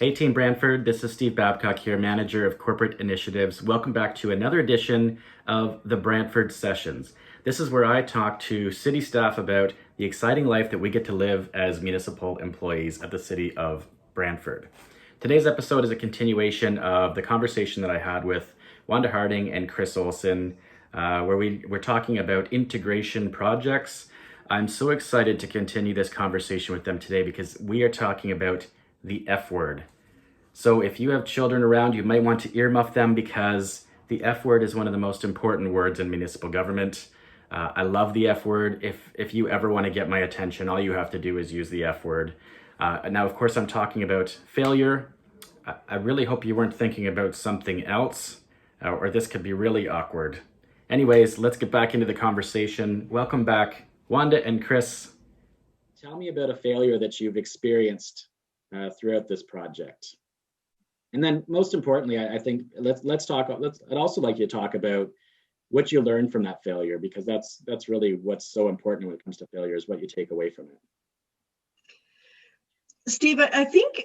Hey Team Brantford, this is Steve Babcock here, Manager of Corporate Initiatives. Welcome back to another edition of the Brantford Sessions. This is where I talk to city staff about the exciting life that we get to live as municipal employees at the City of Brantford. Today's episode is a continuation of the conversation that I had with Wanda Harding and Kris Olson, where we were talking about integration projects. I'm so excited to continue this conversation with them today because we are talking about the F word. So if you have children around, you might want to earmuff them because the F word is one of the most important words in municipal government. I love the F word. If you ever want to get my attention, all you have to do is use the F word. Now, of course, I'm talking about failure. I really hope you weren't thinking about something else, or this could be really awkward. Anyways, let's get back into the conversation. Welcome back, Wanda and Kris. Tell me about a failure that you've experienced throughout this project. And then most importantly, I think let's talk. I'd also like you to talk about what you learned from that failure, because that's really what's so important when it comes to failure, is what you take away from it. Steve, I think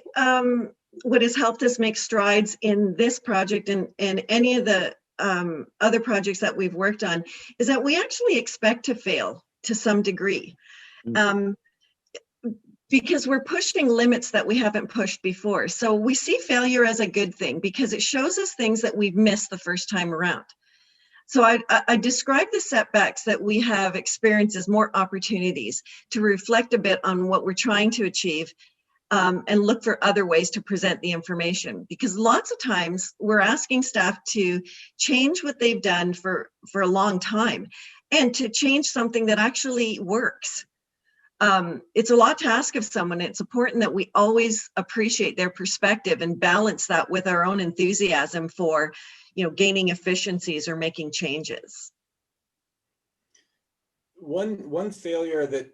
what has helped us make strides in this project and any of the other projects that we've worked on is that we actually expect to fail to some degree. Because we're pushing limits that we haven't pushed before. So we see failure as a good thing because it shows us things that we've missed the first time around. So I describe the setbacks that we have experienced as more opportunities to reflect a bit on what we're trying to achieve, and look for other ways to present the information. Because lots of times we're asking staff to change what they've done for a long time and to change something that actually works. It's a lot to ask of someone. It's important that we always appreciate their perspective and balance that with our own enthusiasm for, gaining efficiencies or making changes. One failure that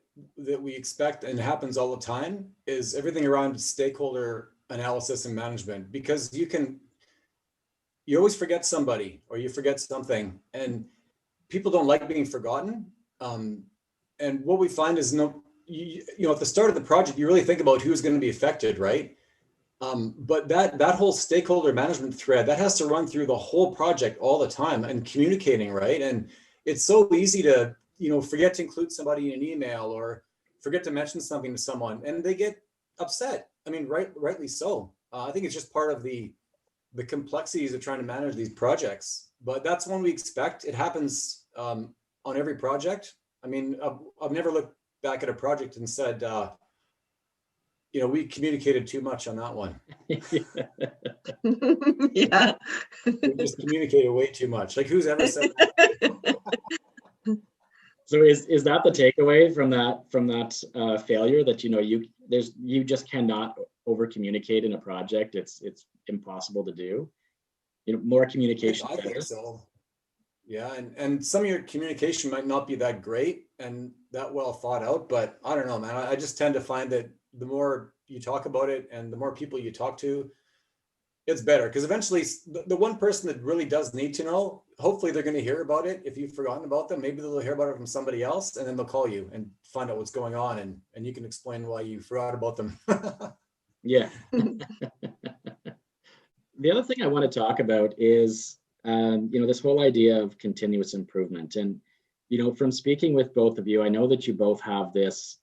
we expect and happens all the time is everything around stakeholder analysis and management, because you always forget somebody or you forget something, and people don't like being forgotten. And what we find is at the start of the project, you really think about who's going to be affected, right? But that whole stakeholder management thread, that has to run through the whole project all the time and communicating, right? And it's so easy to, forget to include somebody in an email or forget to mention something to someone, and they get upset. I mean, rightly so. I think it's just part of the complexities of trying to manage these projects. But that's one we expect. It happens on every project. I mean, I've never looked back at a project and said, we communicated too much on that one. Yeah. We just communicated way too much. Like, who's ever said that? So is that the takeaway from that failure, that you just cannot over communicate in a project? It's impossible to do. More communication. I think so. Yeah, and some of your communication might not be that great and that well thought out, but I don't know, man. I just tend to find that the more you talk about it and the more people you talk to, it's better. Because eventually the one person that really does need to know, hopefully they're going to hear about it. If you've forgotten about them, maybe they'll hear about it from somebody else, and then they'll call you and find out what's going on, and you can explain why you forgot about them. Yeah. The other thing I want to talk about is this whole idea of continuous improvement. And, from speaking with both of you, I know that you both have this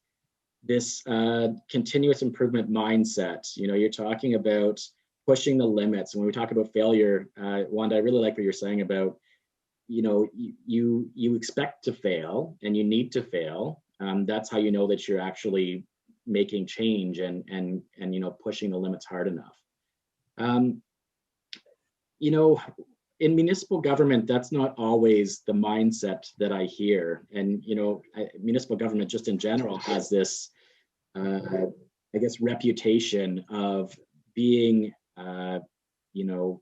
continuous improvement mindset. You're talking about pushing the limits. And when we talk about failure, Wanda, I really like what you're saying about, you expect to fail and you need to fail. That's how you know that you're actually making change and pushing the limits hard enough. In municipal government, that's not always the mindset that I hear. And, municipal government just in general has this, reputation of being,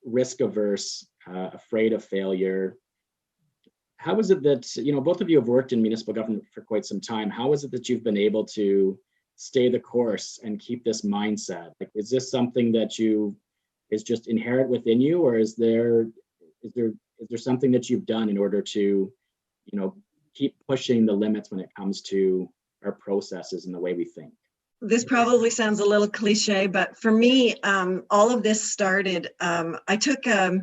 risk averse, afraid of failure. How is it that, both of you have worked in municipal government for quite some time? How is it that you've been able to stay the course and keep this mindset? Like, is this something that is just inherent within you, or is there something that you've done in order to, keep pushing the limits when it comes to our processes and the way we think? This probably sounds a little cliche, but for me, all of this started. I took a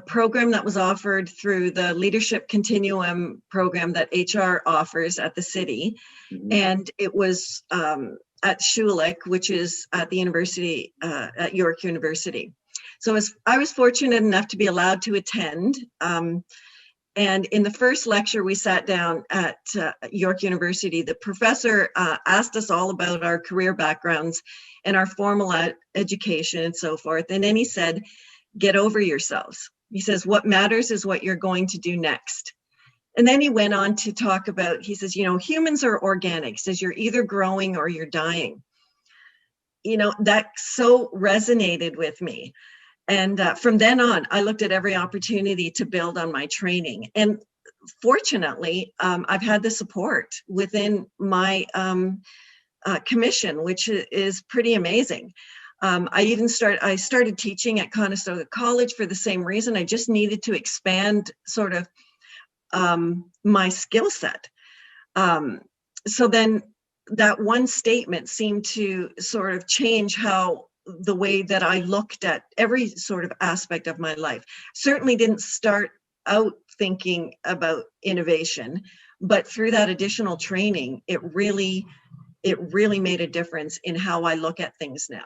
program that was offered through the Leadership Continuum program that HR offers at the city. Mhm. And it was at Schulich, which is at the university, at York University. So I was fortunate enough to be allowed to attend. And in the first lecture we sat down at York University, the professor asked us all about our career backgrounds and our formal education and so forth. And then he said, get over yourselves. He says, what matters is what you're going to do next. And then he went on to talk about, he says, humans are organic. He says, you're either growing or you're dying. That so resonated with me. And from then on, I looked at every opportunity to build on my training. And fortunately, I've had the support within my commission, which is pretty amazing. I started teaching at Conestoga College for the same reason. I just needed to expand sort of my skill set. So then that one statement seemed to sort of change the way that I looked at every sort of aspect of my life. Certainly didn't start out thinking about innovation, but through that additional training, it really made a difference in how I look at things now.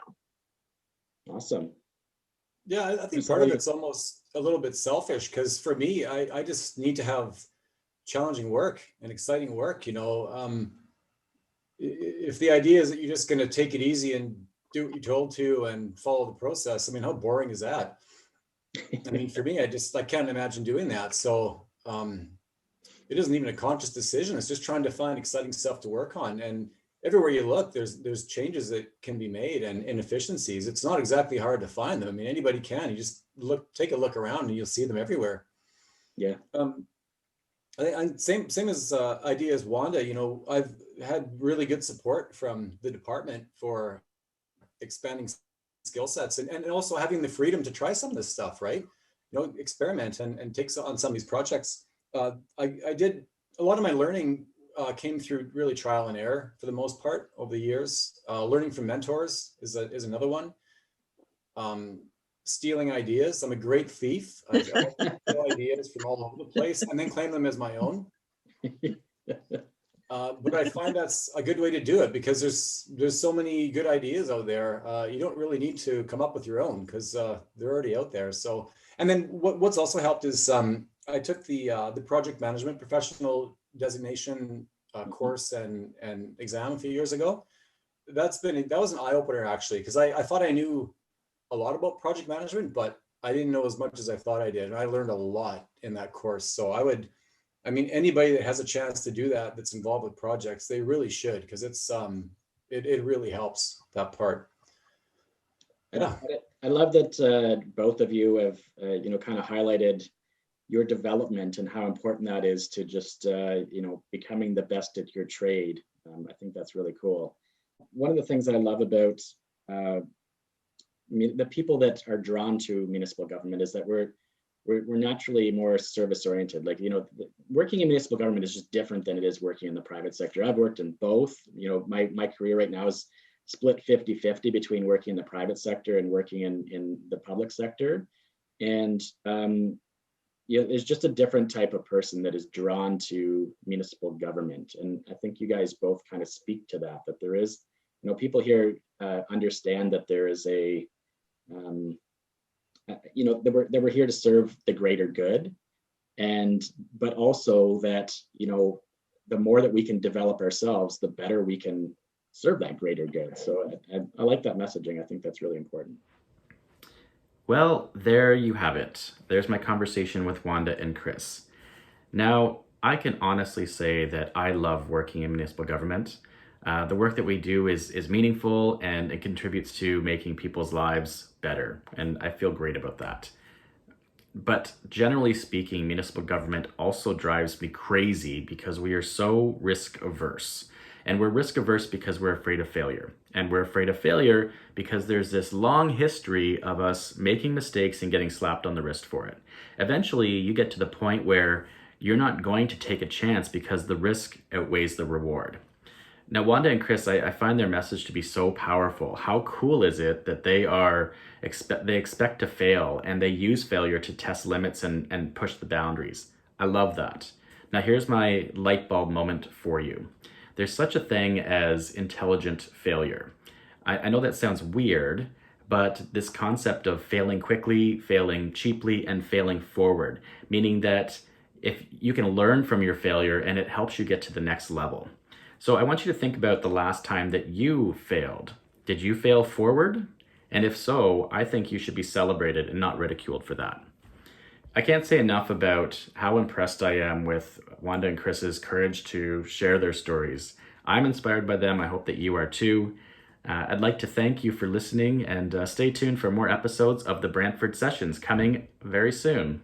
Awesome. Yeah, I think part of it's almost a little bit selfish, because for me, I just need to have challenging work and exciting work. If the idea is that you're just going to take it easy and do what you're told to and follow the process, I mean, how boring is that? I mean, for me, I can't imagine doing that. So it isn't even a conscious decision. It's just trying to find exciting stuff to work on. And everywhere you look, there's changes that can be made and inefficiencies. It's not exactly hard to find them. I mean, anybody can. You just take a look around and you'll see them everywhere. Yeah. I think same as idea as Wanda. I've had really good support from the department for expanding skill sets and also having the freedom to try some of this stuff, right? Experiment and take on some of these projects. I did a lot of my learning came through really trial and error for the most part over the years. Learning from mentors is another one. Stealing ideas. I'm a great thief. I steal ideas from all over the place and then claim them as my own. But I find that's a good way to do it, because there's so many good ideas out there. You don't really need to come up with your own, because they're already out there. So, and then what's also helped is I took the project management professional designation course and exam a few years ago. That was an eye opener, actually, because I thought I knew a lot about project management, but I didn't know as much as I thought I did. And I learned a lot in that course. So anybody that has a chance to do that's involved with projects, they really should, because it really helps that part. Yeah. I love that both of you have kind of highlighted your development and how important that is to just becoming the best at your trade. I think that's really cool. One of the things that I love about the people that are drawn to municipal government is that we're naturally more service oriented. Like, working in municipal government is just different than it is working in the private sector. I've worked in both. My career right now is split 50-50 between working in the private sector and working in the public sector. And there's just a different type of person that is drawn to municipal government. And I think you guys both kind of speak to that there is, people here understand that there is a, that we're here to serve the greater good, but also that, the more that we can develop ourselves, the better we can serve that greater good. So I like that messaging. I think that's really important. Well, there you have it. There's my conversation with Wanda and Kris. Now, I can honestly say that I love working in municipal government. The work that we do is meaningful, and it contributes to making people's lives better, and I feel great about that. But generally speaking, municipal government also drives me crazy because we are so risk averse. And we're risk averse because we're afraid of failure. And we're afraid of failure because there's this long history of us making mistakes and getting slapped on the wrist for it. Eventually, you get to the point where you're not going to take a chance because the risk outweighs the reward. Now, Wanda and Kris, I find their message to be so powerful. How cool is it that they expect to fail and they use failure to test limits and push the boundaries? I love that. Now, here's my light bulb moment for you. There's such a thing as intelligent failure. I know that sounds weird, but this concept of failing quickly, failing cheaply, and failing forward, meaning that if you can learn from your failure and it helps you get to the next level. So I want you to think about the last time that you failed. Did you fail forward? And if so, I think you should be celebrated and not ridiculed for that. I can't say enough about how impressed I am with Wanda and Kris's courage to share their stories. I'm inspired by them. I hope that you are too. I'd like to thank you for listening and stay tuned for more episodes of the Brantford Sessions coming very soon.